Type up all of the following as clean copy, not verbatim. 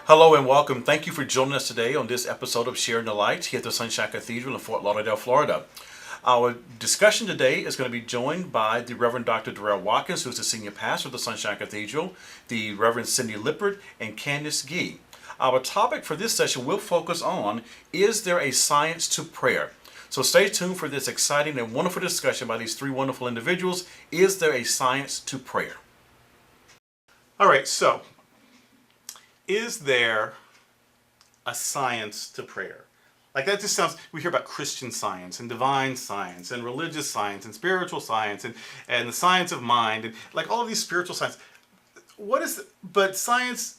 Hello and welcome. Thank you for joining us today on this episode of Sharing the Light here at the Sunshine Cathedral in Fort Lauderdale, Florida. Our discussion today is going to be joined by the Reverend Dr. Durrell Watkins, who's the senior pastor of the Sunshine Cathedral, the Reverend Cindy Lippert, and Candace Gee. Our topic for this session will focus on, is there a science to prayer? So stay tuned for this exciting and wonderful discussion by these three wonderful individuals. Is there a science to prayer? All right, so is there a science to prayer? Like that just sounds, we hear about Christian science and divine science and religious science and spiritual science and the science of mind and like all of these spiritual science. But science,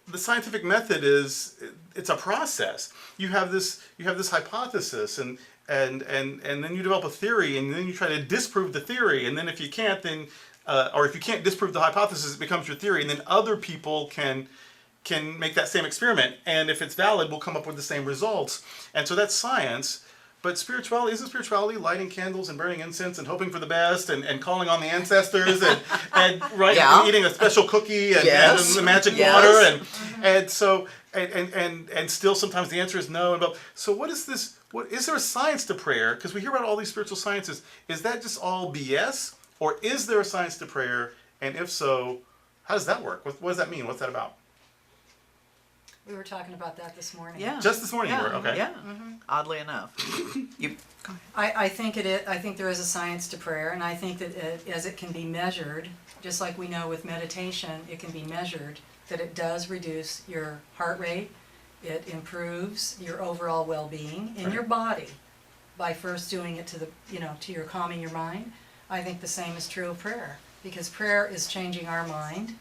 the scientific method is, it's a process. You have this hypothesis and then you develop a theory and then you try to disprove the theory, and then if you can't, then or if you can't disprove the hypothesis, it becomes your theory, and then other people can make that same experiment, and if it's valid, we'll come up with the same results. And so that's science. But spirituality, isn't spirituality lighting candles and burning incense and hoping for the best and calling on the ancestors and eating a special cookie and the magic water and so and still sometimes the answer is no. So what is this? What is there a science to prayer? Because we hear about all these spiritual sciences. Is that just all BS, or is there a science to prayer? And if so, how does that work? What does that mean? What's that about? We were talking about that this morning. Yeah. Just this morning you were, okay. Yeah, oddly enough. I think there is a science to prayer, and I think that as it can be measured, just like we know with meditation, it can be measured, that it does reduce your heart rate, it improves your overall well-being in your body by first doing it to your calming your mind. I think the same is true of prayer, because prayer is changing our mind.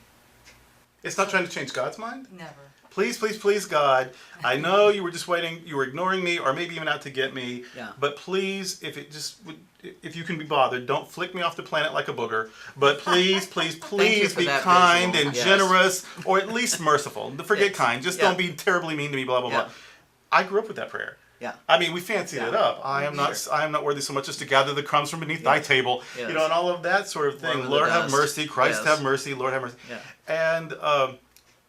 It's not trying to change God's mind? Never. Please, please, please, God, I know you were just waiting, you were ignoring me, or maybe even out to get me, but please, if you can be bothered, don't flick me off the planet like a booger, but please, please, please be kind and generous, or at least merciful. Forget kind, just don't be terribly mean to me, blah, blah, blah. I grew up with that prayer. Yeah. I mean, we fancied it up. I am not worthy so much as to gather the crumbs from beneath thy table, and all of that sort of thing. Lord have mercy, Christ have mercy, Lord have mercy. And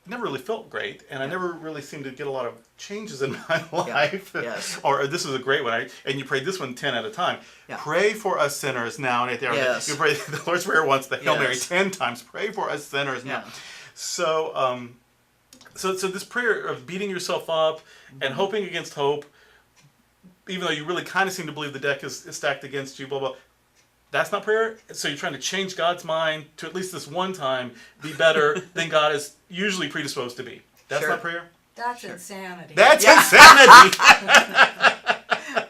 never really felt great, and I never really seemed to get a lot of changes in my life. Or this is a great one, and you prayed this one 10 at a time. Pray for us sinners now. And you pray the Lord's Prayer once, the Hail Mary 10 times. Pray for us sinners now. So, so this prayer of beating yourself up and hoping against hope, even though you really kind of seem to believe the deck is stacked against you, blah, blah. That's not prayer. So you're trying to change God's mind to at least this one time be better than God is usually predisposed to be. That's not prayer? That's insanity. That's insanity!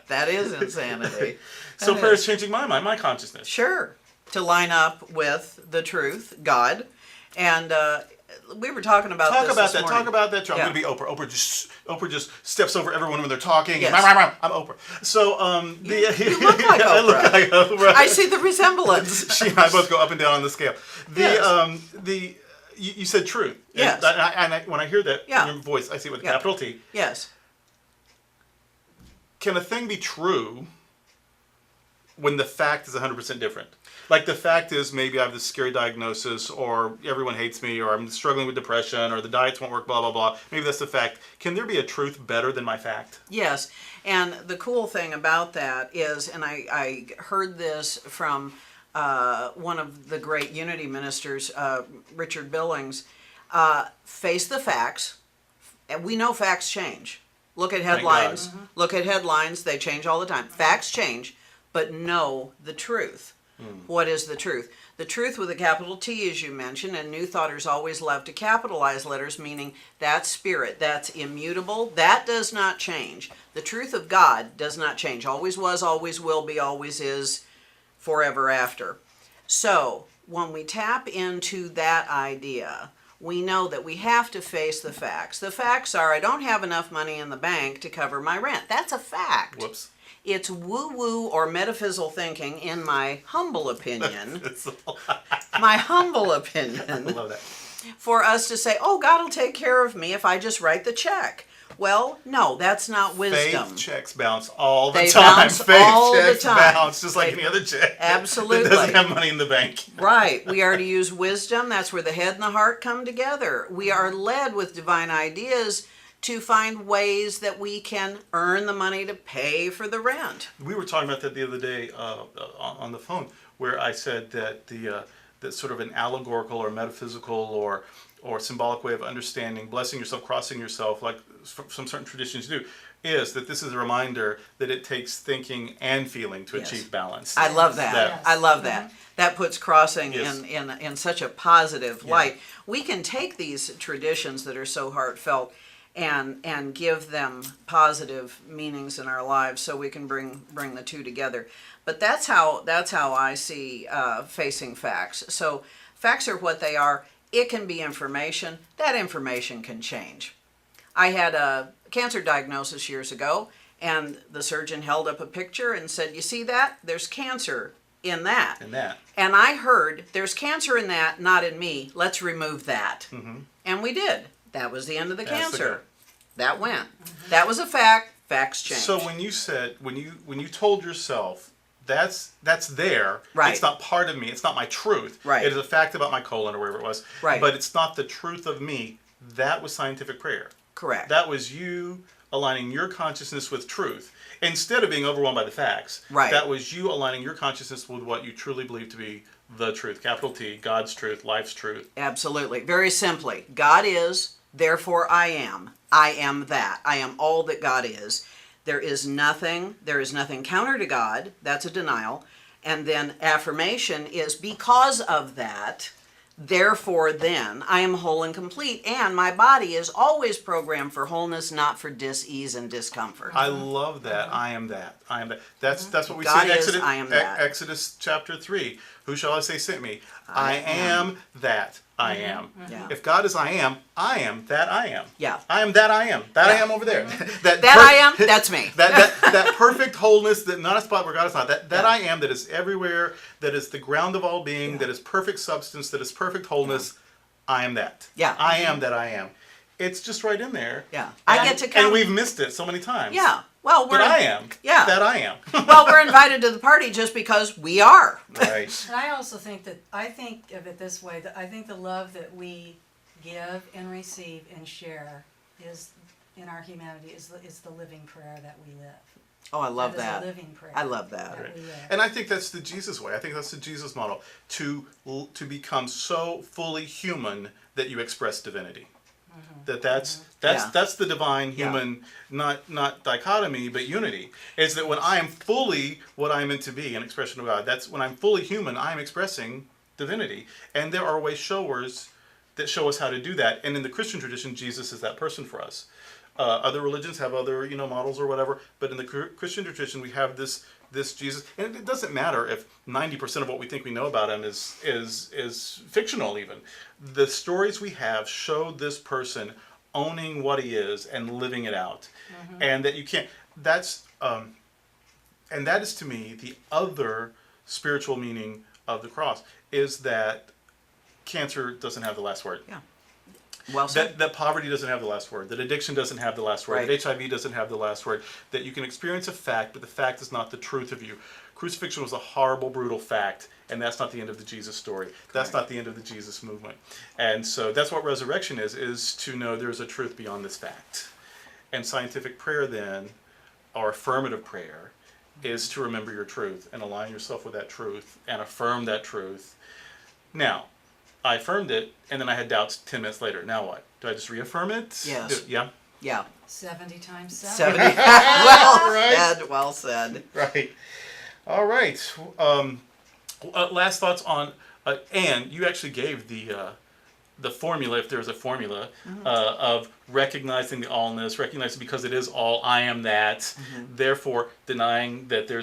That is insanity. So prayer is changing my mind, my consciousness. Sure. To line up with the truth, God. And we were talking about this morning. Talk about that. I'm going to be Oprah. Oprah just steps over everyone when they're talking. Yes. I'm Oprah. So you look like Oprah. I look like Oprah. I see the resemblance. She and I both go up and down on the scale. You said truth. Yes. And when I hear that in your voice, I see it with a capital T. Yes. Can a thing be true when the fact is 100% different? Like the fact is maybe I have this scary diagnosis, or everyone hates me, or I'm struggling with depression, or the diets won't work, blah, blah, blah. Maybe that's the fact. Can there be a truth better than my fact? Yes. And the cool thing about that is, and I heard this from one of the great Unity ministers, Richard Billings, face the facts. And we know facts change. Look at headlines. Look at headlines. They change all the time. Facts change, but know the truth. What is the truth? The truth with a capital T, as you mentioned, and New Thoughters always love to capitalize letters, meaning that's spirit, that's immutable, that does not change. The truth of God does not change. Always was, always will be, always is, forever after. So, when we tap into that idea, we know that we have to face the facts. The facts are, I don't have enough money in the bank to cover my rent. That's a fact. Whoops. It's woo-woo or metaphysical thinking, in my humble opinion. I love that. for us to say, oh, God will take care of me if I just write the check. Well, no, that's not wisdom. Faith checks bounce all the They time. bounce Faith all the checks time. bounce just like any other check. Absolutely. That doesn't have money in the bank. Right. We are to use wisdom. That's where the head and the heart come together. We are led with divine ideas to find ways that we can earn the money to pay for the rent. We were talking about that the other day on the phone, where I said that that sort of an allegorical or metaphysical or symbolic way of understanding blessing yourself, crossing yourself, like some certain traditions do, is that this is a reminder that it takes thinking and feeling to Yes. achieve balance. I love that. Yes. I love that. That puts crossing Yes. in such a positive light. We can take these traditions that are so heartfelt and give them positive meanings in our lives, so we can bring the two together. But that's how I see facing facts. So facts are what they are. It can be information. That information can change. I had a cancer diagnosis years ago, and the surgeon held up a picture and said, "You see that? There's cancer in that." And I heard, "There's cancer in that, not in me. Let's remove that." Mm-hmm. And we did. That was the end of the cancer. That went. That was a fact. Facts change. So when you said, when you told yourself, that's there. Right. It's not part of me. It's not my truth. Right. It is a fact about my colon or wherever it was. Right. But it's not the truth of me. That was scientific prayer. Correct. That was you aligning your consciousness with truth instead of being overwhelmed by the facts. Right. That was you aligning your consciousness with what you truly believe to be the truth. Capital T, God's truth, life's truth. Absolutely. Very simply, God is, therefore I am. I am that. I am all that God is. There is nothing counter to God. That's a denial. And then affirmation is, because of that, therefore then, I am whole and complete. And my body is always programmed for wholeness, not for dis-ease and discomfort. I love that. I am that. I am that. That's what we God see in is, Exodus. I am that. Exodus chapter 3. Who shall I say sent me? I am that I am. Yeah. If God is I am that I am. Yeah. I am that I am. That I am over there. That I am, that's me. That perfect wholeness, that not a spot where God is not. That I am, that is everywhere, that is the ground of all being, that is perfect substance, that is perfect wholeness. I am that. Yeah. I am that I am. It's just right in there. Yeah. And, I get to count. And we've missed it so many times. Yeah. Well, But I am. Yeah. That I am. Well, we're invited to the party just because we are. Right. And I also think I think of it this way, that I think the love that we give and receive and share is, in our humanity, is the living prayer that we live. Oh, I love That is that. a living prayer. I love that. we live. And I think that's the Jesus way. I think that's the Jesus model. To become so fully human that you express divinity. That's the divine human, not dichotomy, but unity. Is that when I am fully what I'm meant to be, an expression of God, that's when I'm fully human, I'm expressing divinity. And there are way showers that show us how to do that. And in the Christian tradition, Jesus is that person for us. Other religions have other models or whatever, but in the Christian tradition, we have this Jesus, and it doesn't matter if 90% of what we think we know about him is fictional. Even the stories we have show this person owning what he is and living it out, and that you can't. And that is to me the other spiritual meaning of the cross, is that cancer doesn't have the last word. Yeah. Well said. That poverty doesn't have the last word. That addiction doesn't have the last word. Right. That HIV doesn't have the last word. That you can experience a fact, but the fact is not the truth of you. Crucifixion was a horrible, brutal fact, and that's not the end of the Jesus story. That's not the end of the Jesus movement. And so that's what resurrection is to know there's a truth beyond this fact. And scientific prayer then, or affirmative prayer, is to remember your truth and align yourself with that truth and affirm that truth. Now, I affirmed it, and then I had doubts 10 minutes later. Now what? Do I just reaffirm it? Yes. Yeah? Yeah. 70 times 70. 7. Well said. Right. All right. Last thoughts on, and you actually gave the formula, if there's a formula, of recognizing the allness, recognizing because it is all, I am that, therefore denying that there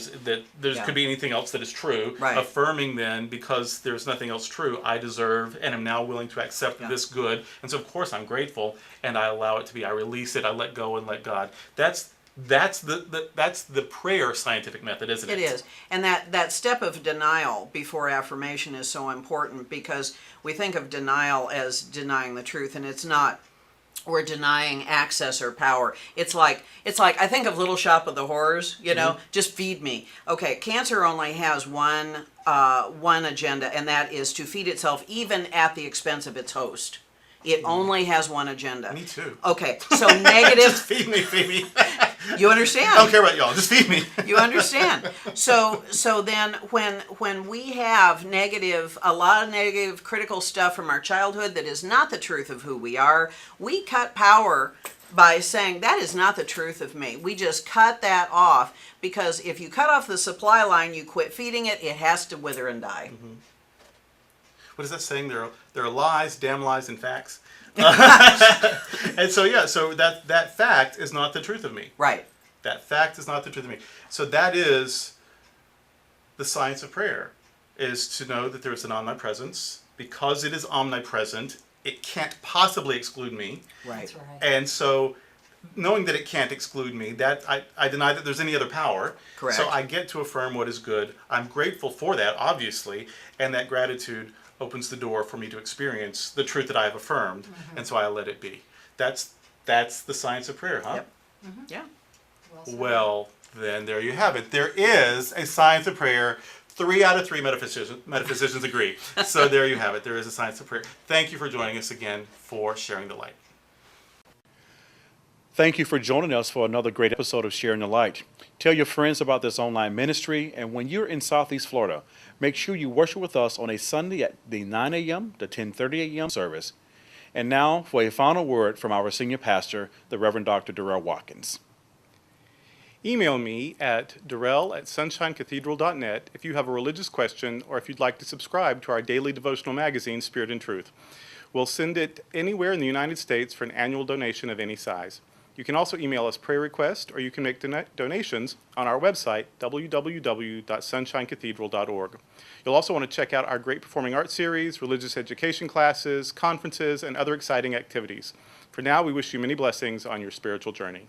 could be anything else that is true, Right. affirming then, because there's nothing else true, I deserve and am now willing to accept this good, and so of course I'm grateful, and I allow it to be, I release it, I let go and let God. That's That's the prayer scientific method, isn't it? It is. And that step of denial before affirmation is so important, because we think of denial as denying the truth, and it's not. We're denying access or power. It's like I think of Little Shop of the Horrors, just feed me. Okay, cancer only has one agenda, and that is to feed itself even at the expense of its host. It only has one agenda. Me too. Okay, so negative. Just feed me, Phoebe. You understand? I don't care about y'all. Just feed me. You understand? So then when we have a lot of negative critical stuff from our childhood that is not the truth of who we are, we cut power by saying that is not the truth of me. We just cut that off, because if you cut off the supply line, you quit feeding it, it has to wither and die. Mm-hmm. What is that saying? There are lies, damn lies, and facts. And so that fact is not the truth of me. Right. That fact is not the truth of me. So that is the science of prayer, is to know that there is an omnipresence. Because it is omnipresent, it can't possibly exclude me. Right. That's right. And so knowing that it can't exclude me, that I deny that there's any other power. Correct. So I get to affirm what is good. I'm grateful for that, obviously, and that gratitude opens the door for me to experience the truth that I have affirmed, and so I let it be. That's the science of prayer, huh? Yep. Yeah. Well said. Well, then there you have it. There is a science of prayer. 3 out of 3 metaphysicians agree. So there you have it. There is a science of prayer. Thank you for joining us again for Sharing the Light. Thank you for joining us for another great episode of Sharing the Light. Tell your friends about this online ministry, and when you're in Southeast Florida, make sure you worship with us on a Sunday at the 9 a.m. to 10:30 a.m. service. And now for a final word from our senior pastor, the Reverend Dr. Durrell Watkins. Email me at Durrell@sunshinecathedral.net if you have a religious question, or if you'd like to subscribe to our daily devotional magazine, Spirit and Truth. We'll send it anywhere in the United States for an annual donation of any size. You can also email us prayer requests, or you can make donations on our website, www.sunshinecathedral.org. You'll also want to check out our great performing arts series, religious education classes, conferences, and other exciting activities. For now, we wish you many blessings on your spiritual journey.